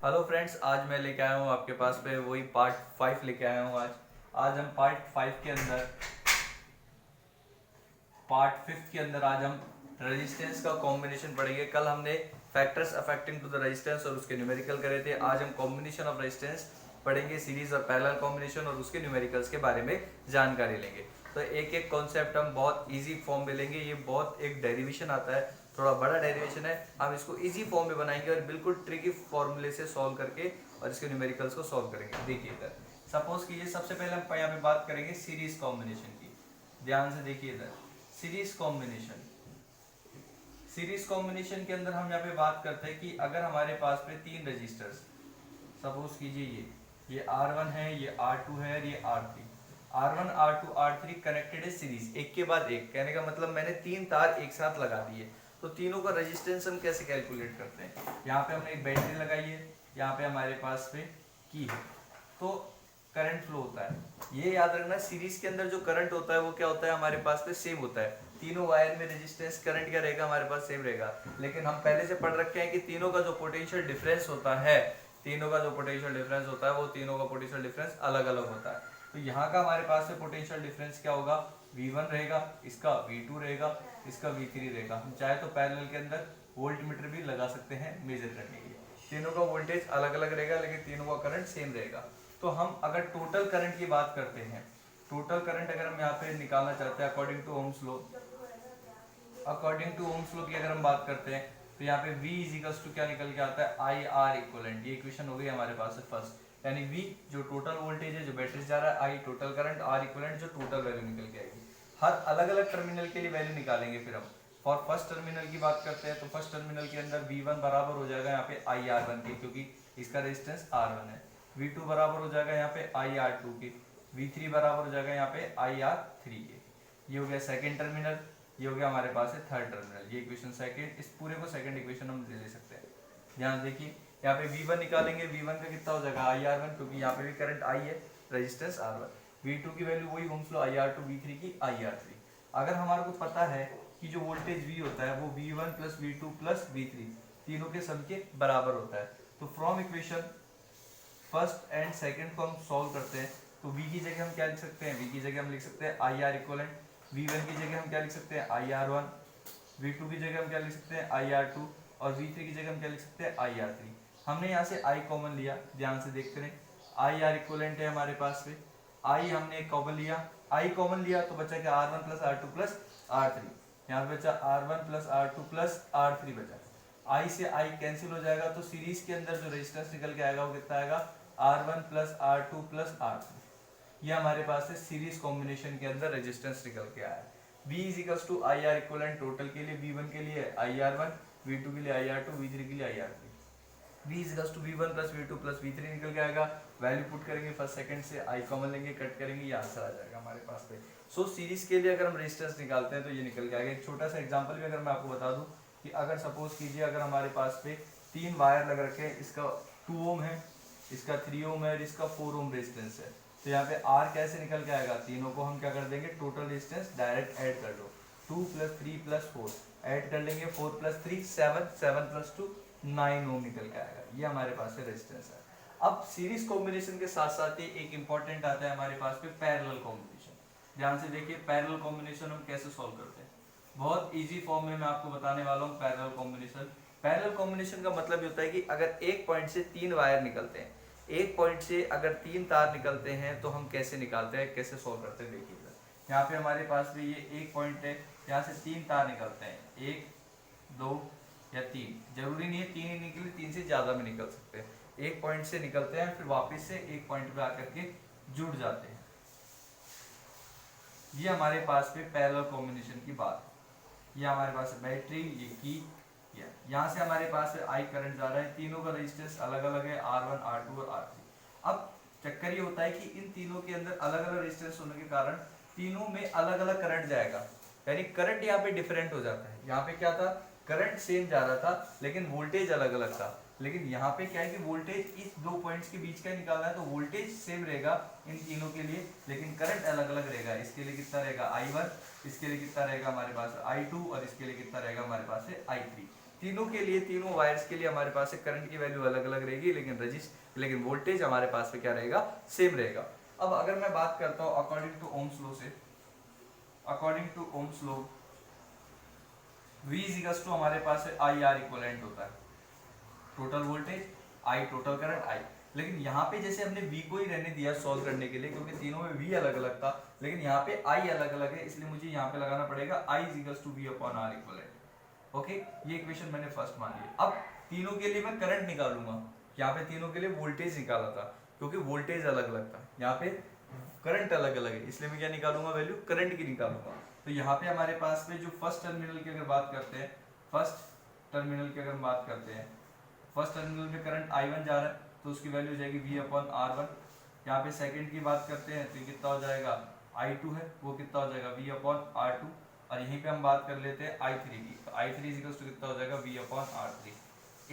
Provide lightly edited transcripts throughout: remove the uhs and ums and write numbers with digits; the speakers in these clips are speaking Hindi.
हेलो फ्रेंड्स, आज मैं लेके आया हूँ आपके पास पे वही पार्ट 5 लेके आया हूँ। आज आज हम पार्ट फिफ्थ के अंदर आज हम रेजिस्टेंस का कॉम्बिनेशन पढ़ेंगे। कल हमने factors affecting to the resistance और उसके न्यूमेरिकल करे थे। आज हम कॉम्बिनेशन ऑफ रेजिस्टेंस पढ़ेंगे, सीरीज और पैरेलल कॉम्बिनेशन, और उसके न्यूमेरिकल्स के बारे में जानकारी लेंगे। तो एक एक कॉन्सेप्ट हम बहुत इजी फॉर्म में लेंगे। ये बहुत एक डेरिवेशन आता है, थोड़ा बड़ा डेरिवेशन है। हम इसको इजी फॉर्म में बनाएंगे और बिल्कुल ट्रिकी फॉर्मूले से सॉल्व करके और इसके न्यूमेरिकल्स को सॉल्व करेंगे। देखिए इधर सपोज कीजिए, सबसे पहले हम यहाँ पे बात करेंगे सीरीज कॉम्बिनेशन की। ध्यान से देखिए इधर सीरीज कॉम्बिनेशन के अंदर हम यहाँ पे बात करते हैं कि अगर हमारे पास पे तीन रजिस्टर्स, सपोज कीजिए ये R1 है, ये R2 है और ये R3। R1 R2 R3 connected है सीरीज, एक के बाद एक। कहने का मतलब मैंने तीन तार एक साथ लगा दिए। तो तीनों का रेजिस्टेंस हम कैसे कैलकुलेट करते हैं? यहाँ पे हमने एक बैटरी लगाई है, यहाँ पे हमारे पास पे की है, तो करंट फ्लो होता है। ये याद रखना, सीरीज के अंदर जो करंट होता है वो क्या होता है हमारे पास पे सेम होता है। तीनों वायर में रेजिस्टेंस करंट क्या रहेगा हमारे पास? सेम रहेगा। लेकिन हम पहले से पढ़ रखे हैं कि तीनों का जो पोटेंशियल डिफरेंस होता है, तीनों का जो पोटेंशियल डिफरेंस होता है वो तीनों का पोटेंशियल डिफरेंस अलग अलग होता है। तो यहाँ का हमारे पास से पोटेंशियल डिफरेंस क्या होगा? V1 रहेगा, इसका V2 रहेगा, इसका V3 रहेगा। हम चाहे तो पैरेलल के अंदर वोल्ट मीटर भी लगा सकते हैं मेजर करने के लिए। तीनों का वोल्टेज अलग अलग रहेगा लेकिन तीनों का करंट सेम रहेगा। तो हम अगर टोटल करंट की बात करते हैं, टोटल करंट अगर हम यहाँ पे निकालना चाहते हैं अकॉर्डिंग टू ओम्स लॉ, की अगर हम बात करते हैं तो यहाँ पे V इजिकल्स टू क्या निकल के आता है? आई आर इक्वलेंट। ये इक्वेशन हो गई हमारे पास फर्स्ट, यानी V जो टोटल वोल्टेज है जो बैटरी से जा रहा है, I total current, R equivalent जो टोटल वैल्यू निकल के आएगी। हर अलग अलग टर्मिनल के लिए वैल्यू निकालेंगे। फिर हम फॉर फर्स्ट टर्मिनल की बात करते हैं तो फर्स्ट टर्मिनल के अंदर V1 बराबर हो जाएगा यहाँ पे IR1 के, क्योंकि इसका रेजिस्टेंस R1 है। V2 बराबर हो जाएगा यहाँ पे IR2 के, V3 बराबर हो जाएगा यहाँ पे IR3 के। ये हो गया सेकंड टर्मिनल, ये हो गया हमारे पास है थर्ड टर्मिनल। ये इक्वेशन सेकंड, इस पूरे को सेकंड इक्वेशन हम ले सकते हैं। ध्यान देखिए यहाँ पे V1 निकालेंगे, V1 का कितना हो जाएगा? IR1, क्योंकि यहाँ पे भी करंट I है, रेजिस्टेंस R1। V2 की वैल्यू वही ओम्स लॉ IR2, V3 की IR3। अगर हमारे को पता है कि जो वोल्टेज V होता है वो V1 plus V2 plus V3 तीनों के सम के बराबर होता है, तो from equation first and second को हम सॉल्व करते हैं तो V की जगह हम क्या लिख सकते हैं? V की जगह हम लिख सकते हैं IR इक्वलेंट, V1 की जगह हम क्या लिख सकते हैं? IR1, V2 की जगह हम क्या लिख सकते हैं? IR2, और V3 की जगह हम क्या लिख सकते हैं? IR3। हमने यहाँ से I कॉमन लिया, ध्यान से देखते रहे। IR इक्वलेंट है हमारे पास में, I हमने एक कॉमन लिया, I कॉमन लिया तो बचा क्या? R1 plus R2 plus R3। यहाँ पे बचा R1 plus R2 plus R3 बचा। I से I कैंसिल हो जाएगा तो सीरीज के अंदर जो रेजिस्टेंस निकल के आएगा वो कितना आएगा? R1 plus R2 plus R3। ये हमारे पास है सीरीज कॉम्बिनेशन के अंदर रेजिस्टेंस निकल के आया है। V is equals to I R equivalent total के लिए V1 के लिए IR1, V2 के लिए IR2, V3 के लिए IR3। V is equals to V1 plus V2 plus V3 निकल के आएगा। वैल्यू पुट करेंगे फर्स्ट सेकंड से, I कॉमन लेंगे, कट करेंगे, ये आंसर आ जाएगा हमारे पास पे। सो सीरीज के लिए अगर हम रेजिस्टेंस निकालते हैं तो ये निकल के आएगा। एक छोटा सा एग्जांपल भी अगर मैं आपको बता दूं कि अगर सपोज कीजिए अगर हमारे पास पे तीन वायर लग रखे हैं, इसका 2 ओम है, इसका 3 ओम है और इसका 4 ओम रेजिस्टेंस है, तो यहाँ पे R कैसे निकल के आएगा? तीनों को हम क्या कर देंगे? टोटल रेजिस्टेंस डायरेक्ट ऐड कर दो, 2 प्लस 3 प्लस 4 ऐड कर लेंगे, 4 प्लस 3 7, 7 प्लस 2 9 ओम निकल के आएगा। ये हमारे पास से रेजिस्टेंस है। अब सीरीज कॉम्बिनेशन के साथ साथ ही एक इंपॉर्टेंट आता है हमारे पास पे पैरेलल कॉम्बिनेशन। ध्यान से देखिए पैरेलल कॉम्बिनेशन हम कैसे सॉल्व करते हैं। बहुत इजी फॉर्म में मैं आपको बताने वाला हूँ पैरेलल कॉम्बिनेशन। पैरेलल कॉम्बिनेशन का मतलब ये होता है कि अगर एक पॉइंट से तीन वायर निकलते हैं, एक पॉइंट से अगर तीन तार निकलते हैं तो हम कैसे निकालते हैं, कैसे सॉल्व करते हैं? देखिए यहाँ पे हमारे पास भी ये एक पॉइंट है, यहाँ से तीन तार निकलते हैं, 1 2 या 3, जरूरी नहीं है 3 ही निकले, 3 से ज्यादा भी निकल सकते हैं। एक पॉइंट से निकलते हैं फिर वापस से एक पॉइंट पे आकर के जुड़ जाते हैं। ये हमारे पास पे पैरेलल कॉम्बिनेशन की बात है। ये हमारे पास बैटरी, ये की, यहाँ से हमारे पास आई करंट जा रहा है, तीनों का रेजिस्टेंस अलग अलग है, R1 R2 और R3। अब चक्कर ये होता है कि इन तीनों के अंदर अलग अलग रेजिस्टेंस होने के कारण तीनों में अलग अलग करंट जाएगा, यानी करंट यहाँ पे डिफरेंट हो जाता है। यहाँ पे क्या था? करंट सेम जा रहा था लेकिन वोल्टेज अलग अलग था। लेकिन यहाँ पे क्या है कि वोल्टेज इस दो पॉइंट्स के बीच का निकालना है तो वोल्टेज सेम रहेगा इन तीनों के लिए, लेकिन करंट अलग अलग रहेगा। इसके लिए कितना रहेगा? I1, इसके लिए कितना रहेगा हमारे पास? I2, और इसके लिए कितना रहेगा हमारे पास है? I3। तीनों के लिए, तीनों वायर्स के लिए हमारे पास करंट की वैल्यू अलग अलग रहेगी, लेकिन वोल्टेज हमारे पास में क्या रहेगा, सेम रहेगा। अब अगर मैं बात करता हूं अकॉर्डिंग टू ओम्स लॉ से, according to Ohm's law V is to हमारे पास आई आर इक्वलेंट होता है, total voltage I, total current I. लेकिन यहाँ पे जैसे हमने V को ही रहने दिया सॉल्व करने के लिए, क्योंकि तीनों में V अलग अलग था, लेकिन यहाँ पे I अलग अलग है, इसलिए मुझे यहाँ पे लगाना पड़ेगा I is to V upon R equivalent. Okay, ये इक्वेशन मैंने फर्स्ट मान ली। अब तीनों के लिए मैं करंट निकालूंगा, यहाँ पे तीनों के लिए वोल्टेज निकाला था, क्योंकि वोल्टेज अलग अलग था, यहाँ पे करंट अलग अलग है, इसलिए मैं क्या निकालूंगा, वैल्यू करंट की निकालूंगा। तो यहाँ पे हमारे पास में जो फर्स्ट टर्मिनल की अगर बात करते हैं, फर्स्ट टर्मिनल की अगर बात करते हैं, फर्स्ट टर्मिनल में करंट I1 जा रहा है, तो उसकी वैल्यू हो जाएगी V अपॉन R1। यहाँ पे सेकंड की बात करते हैं तो कितना हो जाएगा, I2 है, वो कितना हो जाएगा V अपॉन R2। और यहीं पे हम बात कर लेते हैं I3 की, तो I3 इक्वल्स टू कितना हो जाएगा, V अपॉन R3।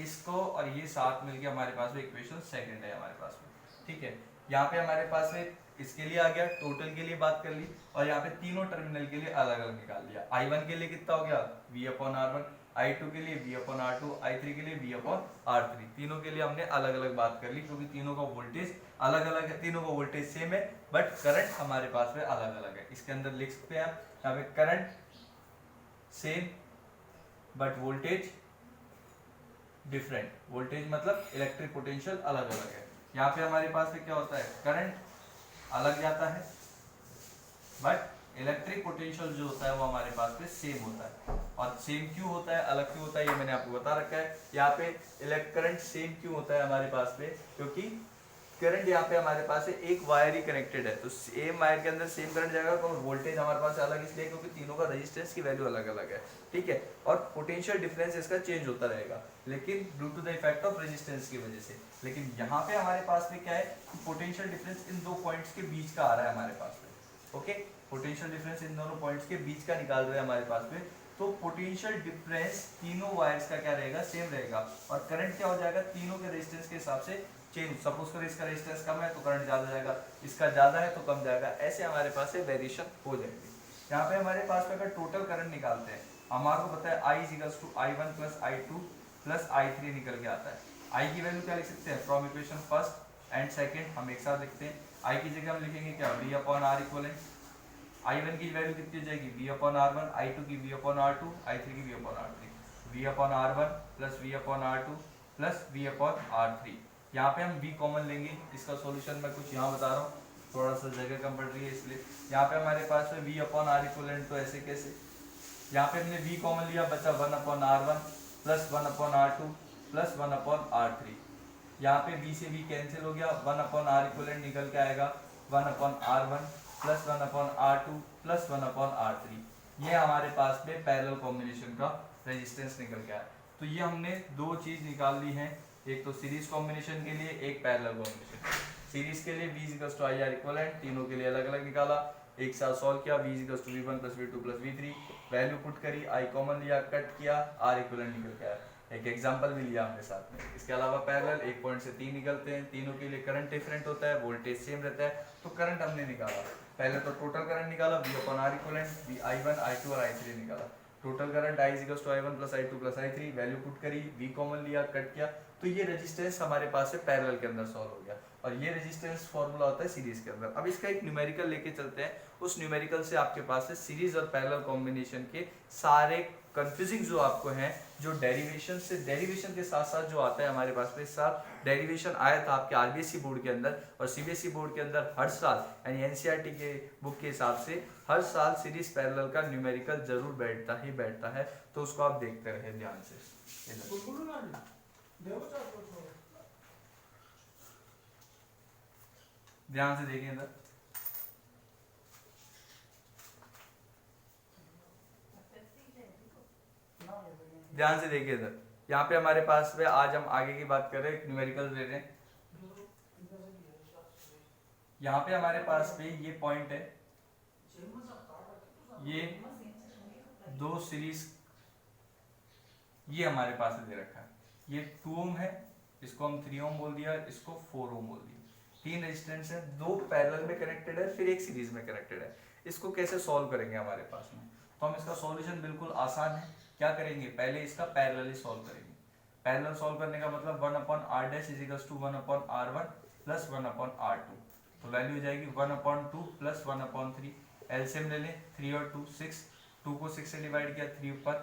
इसको और ये साथ मिलके हमारे पास में इक्वेशन सेकंड है हमारे पास में, ठीक है। यहाँ पे हमारे पास में इसके लिए आ गया, टोटल के लिए बात कर ली, और यहाँ पे तीनों टर्मिनल के लिए अलग अलग निकाल लिया। I1 के लिए कितना हो गया, V अपॉन R1, I2 के लिए V अपॉन R2, I3 के लिए V अपॉन R3। तीनों के लिए हमने अलग अलग बात कर ली, क्योंकि तीनों का वोल्टेज अलग अलग है, तीनों का वोल्टेज सेम है, बट करंट हमारे पास में अलग अलग है। इसके अंदर लिख सकते हैं आप, यहाँ पे current same but voltage different, voltage मतलब इलेक्ट्रिक पोटेंशियल अलग अलग है। यहाँ पे हमारे पास में क्या होता है, करंट अलग जाता है, बट इलेक्ट्रिक पोटेंशियल जो होता है वो हमारे पास में सेम होता है। और सेम क्यों होता है, अलग क्यों होता है, ये मैंने आपको बता रखा है। यहाँ पे करंट सेम क्यों होता है हमारे पास में, क्योंकि करंट यहाँ पे हमारे पास है एक वायर ही कनेक्टेड है, तो सेम वायर के अंदर सेम करंट जाएगा, तो वोल्टेज हमारे पास अलग इसलिए क्योंकि तीनों का रेजिस्टेंस की वैल्यू अलग अलग है, ठीक है। और पोटेंशियल डिफरेंस इसका चेंज होता रहेगा, लेकिन due to the effect of resistance की वजह से। लेकिन यहाँ पे हमारे पास में क्या है, पोटेंशियल डिफरेंस इन दो पॉइंट्स के बीच का आ रहा है हमारे पास में, ओके। पोटेंशियल डिफरेंस इन दोनों पॉइंट्स के बीच का निकाल रहे हैं हमारे पास में, तो पोटेंशियल डिफरेंस तीनों वायर्स का क्या रहेगा, सेम रहेगा। और करंट क्या हो जाएगा, तीनों के रेजिस्टेंस के हिसाब से चेंज। सपोज करो इसका रेजिस्टेंस कम है तो करंट ज्यादा जाएगा, इसका ज्यादा है तो कम जाएगा, ऐसे हमारे पास से वेरिएशन हो जाएगी। यहाँ पे हमारे पास में अगर टोटल करंट निकालते हैं, हमारे को पता है I equals to I1 plus I2 plus I3 निकल के आता है। I की वैल्यू क्या लिख सकते हैं, from equation first and second हम एक साथ लिखते हैं। I की जगह हम लिखेंगे क्या, V upon R equivalent. I1 की वैल्यू कितनी हो जाएगी, V अपॉन R1, I2 की V अपॉन R2, I3 की V upon R3। V upon R1 plus V upon R2 plus V upon R3। यहाँ पे हम V कॉमन लेंगे, इसका सॉल्यूशन मैं कुछ यहाँ बता रहा हूँ, थोड़ा सा जगह कम पड़ रही है इसलिए। यहाँ पे हमारे पास में V अपॉन R इक्वलेंट, तो ऐसे कैसे, यहाँ पे हमने V कॉमन लिया, बचा 1 upon R1 plus 1 upon R2 plus 1 upon R3। यहाँ पे V से V कैंसिल हो गया, 1 अपॉन R इक्वलेंट निकल के आएगा 1 upon R1 plus 1 upon R2 plus 1 upon R3। ये हमारे पास में पैरेलल कॉम्बिनेशन का रेजिस्टेंस निकल के आया। तो ये हमने दो चीज निकाल ली है, एक तो सीरीज कॉम्बिनेशन के लिए, एक पैरेलल कॉम्बिनेशन। सीरीज के लिए V equals to IR equivalent, तीनों के लिए अलग अलग निकाला, एक साथ सॉल्व किया, V equals to V1 plus V2 plus V3, value put करी, I कॉमन लिया, कट किया, R इक्वलेंट निकल के आया। एक एग्जांपल भी लिया हमने साथ में। इसके अलावा पैरेलल एक पॉइंट से 3 निकलते हैं, तीनों के लिए करंट डिफरेंट होता है, वोल्टेज सेम रहता है, तो करंट हमने निकाला। पहले तो टोटल करंट निकाला, V upon R equivalent, I1 I2 और I3 निकाला। Total current I equals to I1 plus I2 plus I3, value put करी, V कॉमन लिया, कट किया, तो ये रेजिस्टेंस हमारे पास से पैरेलल के अंदर सॉल्व हो गया। और ये रेजिस्टेंस फॉर्मूला होता है सीरीज के अंदर। अब इसका एक न्यूमेरिकल लेके चलते हैं, उस न्यूमेरिकल से आपके पास है सीरीज और पैरेलल कॉम्बिनेशन के सारे कंफ्यूजिंग जो आपको हैं, जो डेरिवेशन से, डेरिवेशन के साथ साथ जो आता है हमारे पास में, इस साल डेरिवेशन आया था आपके आरबीएसई बोर्ड के अंदर और सीबीएसई बोर्ड के अंदर हर साल, यानी एनसीईआरटी के बुक के हिसाब से हर साल सीरीज पैरेलल का न्यूमेरिकल जरूर बैठता है, तो उसको आप देखते रहे ध्यान से। ध्यान से देखिए इधर, ध्यान से देखिए इधर। यहाँ पे हमारे पास में आज हम आगे की बात कर रहे हैं, न्यूमेरिकल ले रहे हैं। यहाँ पे हमारे पास में ये पॉइंट है, ये दो सीरीज ये हमारे पास दे रखा है, ये 2 ओम है, इसको हम 3 ओम बोल दिया, इसको 4 ओम बोल दिया। 3 रेजिस्टेंस है, 2 पैरेलल में कनेक्टेड है, फिर एक सीरीज में कनेक्टेड है। इसको कैसे सॉल्व करेंगे हमारे पास में, तो हम इसका सॉल्यूशन बिल्कुल आसान है। क्या करेंगे, पहले इसका पैरेलली सॉल्व करेंगे। पैरेलल सॉल्व करने का मतलब 1/r dash is equals to 1/r1 plus 1/r2, तो वैल्यू हो जाएगी 1/2 प्लस 1/3। एलसीएम ले लें, 3 और 2 6, 2 को 6 से डिवाइड किया 3 ऊपर,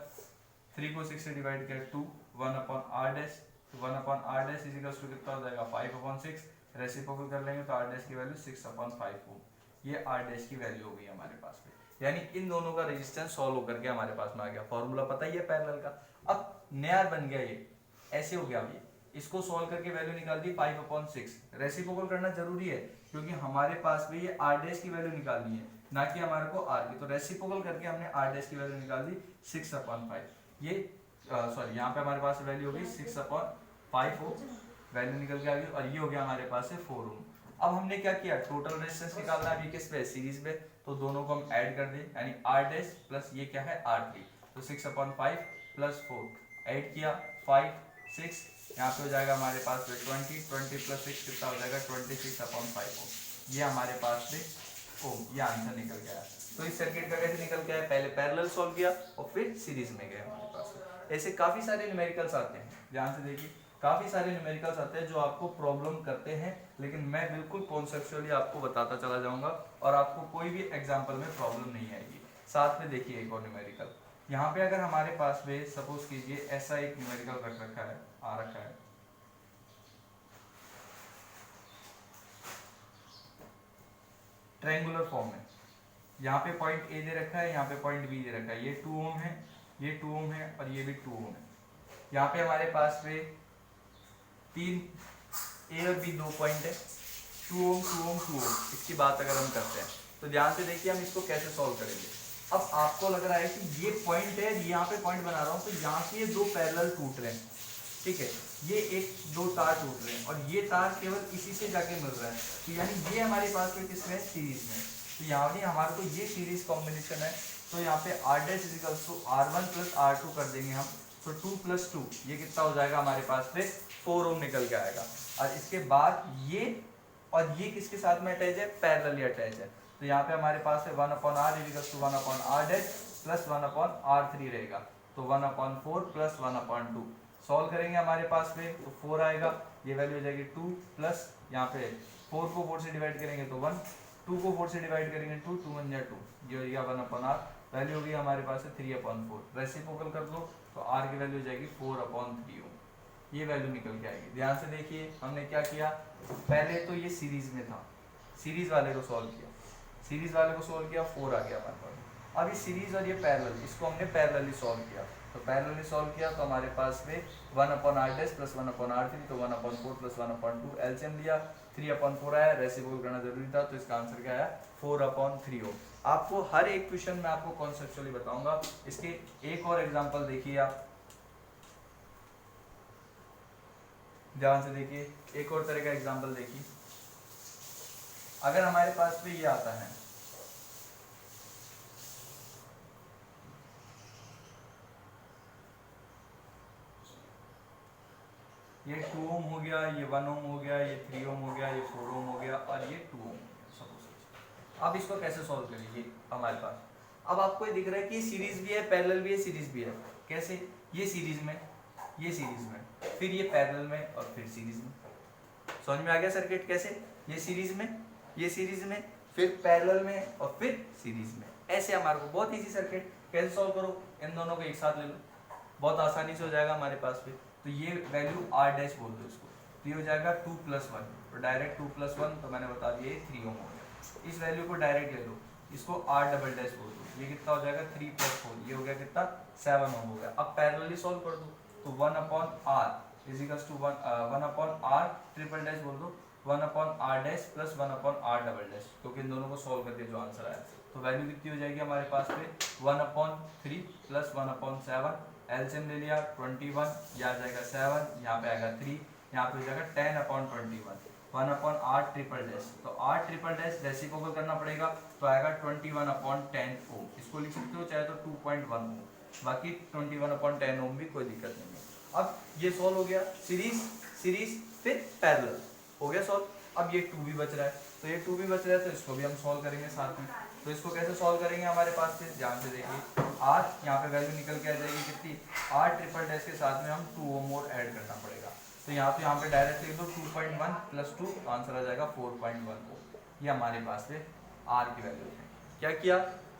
3 को 6 से डिवाइड किया 2, 1/r डैश, तो 1/r dash is equals to कितना हो जाएगा 5/6। रेसिप्रोकल कर लेंगे तो r डैश की वैल्यू 6/5 ओम, ये r डैश की वैल्यू हो गई हमारे पास में। यानी इन दोनों का रेजिस्टेंस सॉल्व होकर के हमारे पास में आ गया। फॉर्मूला पता ही है पैरेलल का। अब नया बन गया, ये ऐसे हो गया। ये इसको सॉल्व करके वैल्यू निकाल दी 5/6। रेसिप्रोकल करना जरूरी है क्योंकि हमारे पास में ये r डैश की वैल्यू निकालनी है, ना कि हमारे को r की। तो रेसिप्रोकल करके हमने r डैश की वैल्यू निकाल दी 6/5। ये सॉरी यहाँ पे हमारे पास वैल्यू होगी 6/5 ओम, वैल्यू निकल के आ गई। और ये हो गया हमारे पास है 4 ओम। अब हमने क्या किया, टोटल रेजिस्टेंस निकालना है अभी किस पे, सीरीज पे, तो दोनों को हम ऐड कर दें, यानी r डैश प्लस ये क्या है r3, तो 6/5 प्लस 4 ऐड किया 5 6, यहाँ पे हो जाएगा हमारे पास 20 प्लस 6 कितना हो जाएगा 26/5 ओम, ये हमारे पास में ओम, ये आंसर निकल गया। तो इस सर्किट का कैसे निकल गया, पहले पैरेलल सॉल्व किया और फिर सीरीज में गए हमारे पास। ऐसे काफी सारे न्यूमेरिकल्स आते हैं, ध्यान से देखिए, काफी सारे न्यूमेरिकल्स आते हैं जो आपको प्रॉब्लम करते हैं, लेकिन मैं बिल्कुल कॉन्सेप्चुअली आपको बताता चला जाऊंगा और आपको कोई भी एग्जाम्पल में प्रॉब्लम नहीं आएगी। साथ में देखिए एक और न्यूमेरिकल, यहाँ पे अगर हमारे पास में सपोज कीजिए ऐसा एक न्यूमेरिकल रख रखा है, आ रखा है, ट्रायंगुलर फॉर्म में, यहाँ पे पॉइंट ए दे रखा है, यहाँ पे पॉइंट बी दे रखा है, ये 2 ओम है, ये 2 ओम है और ये भी 2 ओम है। यहाँ पे हमारे पास में 3 ए और बी 2 पॉइंट है, 2 ओम 2 ओम 2 ओम। इसकी बात अगर हम करते हैं तो ध्यान से देखिए हम इसको कैसे सॉल्व करेंगे। अब आपको लग रहा है कि ये पॉइंट है, यहाँ पे पॉइंट बना रहा हूँ, तो यहाँ से ये 2 पैरेलल टूट रहे हैं, ठीक है, ये 1-2 तार टूट रहे हैं और ये तार केवल इसी से जाके मिल रहा है, तो यानी ये हमारे पास में किसमें, सीरीज में। तो यहाँ भी हमारे को ये सीरीज कॉम्बिनेशन है, तो यहाँ पे r dash is equals to r1 plus r2 कर देंगे हम, तो 2 + 2 ये कितना हो जाएगा हमारे पास में 4 ओम निकल के आएगा। और इसके बाद ये और ये किसके साथ में अटैच है, पैरेलली अटैच है, तो यहाँ पे हमारे पास है 1/r is equals to 1/r dash plus 1/r3 रहेगा, तो 1/4 प्लस 1/2 सॉल्व करेंगे हमारे पास में, तो 4 आएगा, ये वैल्यू हो जाएगी 2 प्लस यहाँ पे 4 को 4 से डिवाइड करेंगे तो 1, 2 को 4 से डिवाइड करेंगे 2, 2 1 जा 2, ये हो गया 1/r, वैल्यू होगी हमारे पास है 3/4। रेसिप्रोकल कर दो तो r की वैल्यू हो जाएगी 4/3 ओम, ये वैल्यू निकल के आएगी। ध्यान से देखिए हमने क्या किया, पहले तो ये सीरीज में था, सीरीज वाले को सॉल्व किया, सीरीज वाले को सॉल्व किया 4 आ गया हमारे पास। अब ये सीरीज और ये पैरेलल, इसको हमने पैरेलली सॉल्व किया, तो पैरेलली सॉल्व किया तो हमारे पास में 1/r डैश प्लस 1/r3, तो 1/4 प्लस 1/2 एलसीएम लिया, 3/4 आया, रेसिप्रोकल करना जरूरी था, तो इसका आंसर क्या आया 4/3 ओम। आपको हर एक क्वेश्चन में आपको कॉन्सेप्चुअली बताऊंगा। इसके एक और एग्जांपल देखिए आप, ध्यान से देखिए, एक और तरह का एग्जांपल देखिए। अगर हमारे पास में ये आता है, ये 2 ओम हो गया, ये 1 ओम हो गया, ये 3 ओम हो गया, ये 4 ओम हो गया और ये 2 ओम हो गया सपोज। अब इसको कैसे सॉल्व करेंगे हमारे पास, अब आपको ये दिख रहा है कि सीरीज भी है, पैरेलल भी है, सीरीज भी है। कैसे, ये सीरीज में, ये सीरीज में, फिर ये पैरेलल में और फिर सीरीज में। समझ में आ गया सर्किट कैसे, ये सीरीज में, ये सीरीज में, फिर पैरेलल में और फिर सीरीज में। ऐसे हमारे को बहुत इजी सर्किट, कैसे सॉल्व करो, इन दोनों को एक साथ ले लो, बहुत आसानी से हो जाएगा हमारे पास पे। तो ये वैल्यू r डैश बोल दो इसको, तो ये हो जाएगा 2 + 1, तो डायरेक्ट 2 + 1 तो मैंने बता दिया 3 ओम हो गया। इस वैल्यू को डायरेक्ट ले लो, इसको r डबल डैश बोल दो, ये कितना हो जाएगा 3 + 4, ये हो गया कितना 7 ओम हो गया। अब पैरेलली सॉल्व कर दो, तो 1/r is equals to 1/r triple dash बोल दो, 1/r dash plus 1/r double dash, क्योंकि इन दोनों को सॉल्व करके जो आंसर आया, तो वैल्यू कितनी हो जाएगी हमारे पास में 1/3 प्लस 1/7, एलसीएम ले लिया 21, यह आ जाएगा 7, यहाँ पे आएगा 3, यहाँ पे हो जाएगा 10/21, 1/r ट्रिपल डैश, तो r ट्रिपल डैश रेसिप्रोकल करना पड़ेगा, तो आएगा 21/10 ओम। इसको लिख सकते हो चाहे तो 2.1 ओम, बाकी 21/10 ओम भी कोई दिक्कत नहीं है। अब ये सॉल्व हो गया, सीरीज सीरीज फिर पैरेलल हो गया सॉल्व। अब ये 2 भी बच रहा है, तो ये 2 भी बच रहा है, तो इसको भी हम सॉल्व करेंगे साथ में। तो इसको कैसे सॉल्व करेंगे, हमारे पास से ध्यान से देखिए r यहाँ पे वैल्यू निकल के आ जाएगी कितनी, r ट्रिपल डैश के साथ में हम 2 और मोर ऐड करना पड़ेगा। तो यहाँ पे डायरेक्ट लिख दो 2.1 प्लस 2, आंसर आ जाएगा 4.14। ये हमारे पास से r की वैल्यू है। क्या किया,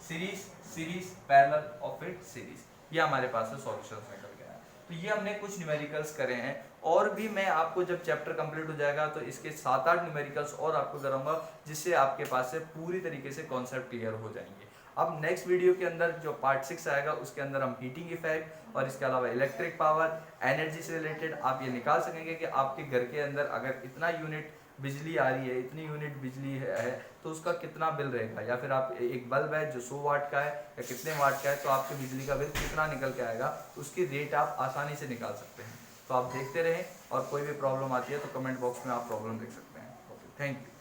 सीरीज सीरीज पैरेलल और फिर सीरीज, ये हमारे पास से सॉल्यूशंस निकल गया है। तो ये हमने कुछ न्यूमेरिकल्स करे हैं, और भी मैं आपको जब चैप्टर कंप्लीट हो जाएगा तो इसके 7-8 न्यूमेरिकल्स और आपको कराऊंगा, जिससे आपके पास से पूरी तरीके से कॉन्सेप्ट क्लियर हो जाएंगे। अब नेक्स्ट वीडियो के अंदर जो पार्ट 6 आएगा उसके अंदर हम हीटिंग इफेक्ट और इसके अलावा इलेक्ट्रिक पावर, एनर्जी से रिलेटेड आप ये निकाल सकेंगे कि आपके घर के अंदर अगर इतना यूनिट बिजली आ रही है, इतनी यूनिट बिजली है तो उसका कितना बिल रहेगा, या फिर आप एक बल्ब है जो 100 वाट का है या कितने वाट का है, तो आपके बिजली का बिल कितना निकल के आएगा, उसकी रेट आप आसानी से निकाल सकते हैं। तो आप देखते रहें, और कोई भी प्रॉब्लम आती है तो कमेंट बॉक्स में आप प्रॉब्लम लिख सकते हैं। Thank you.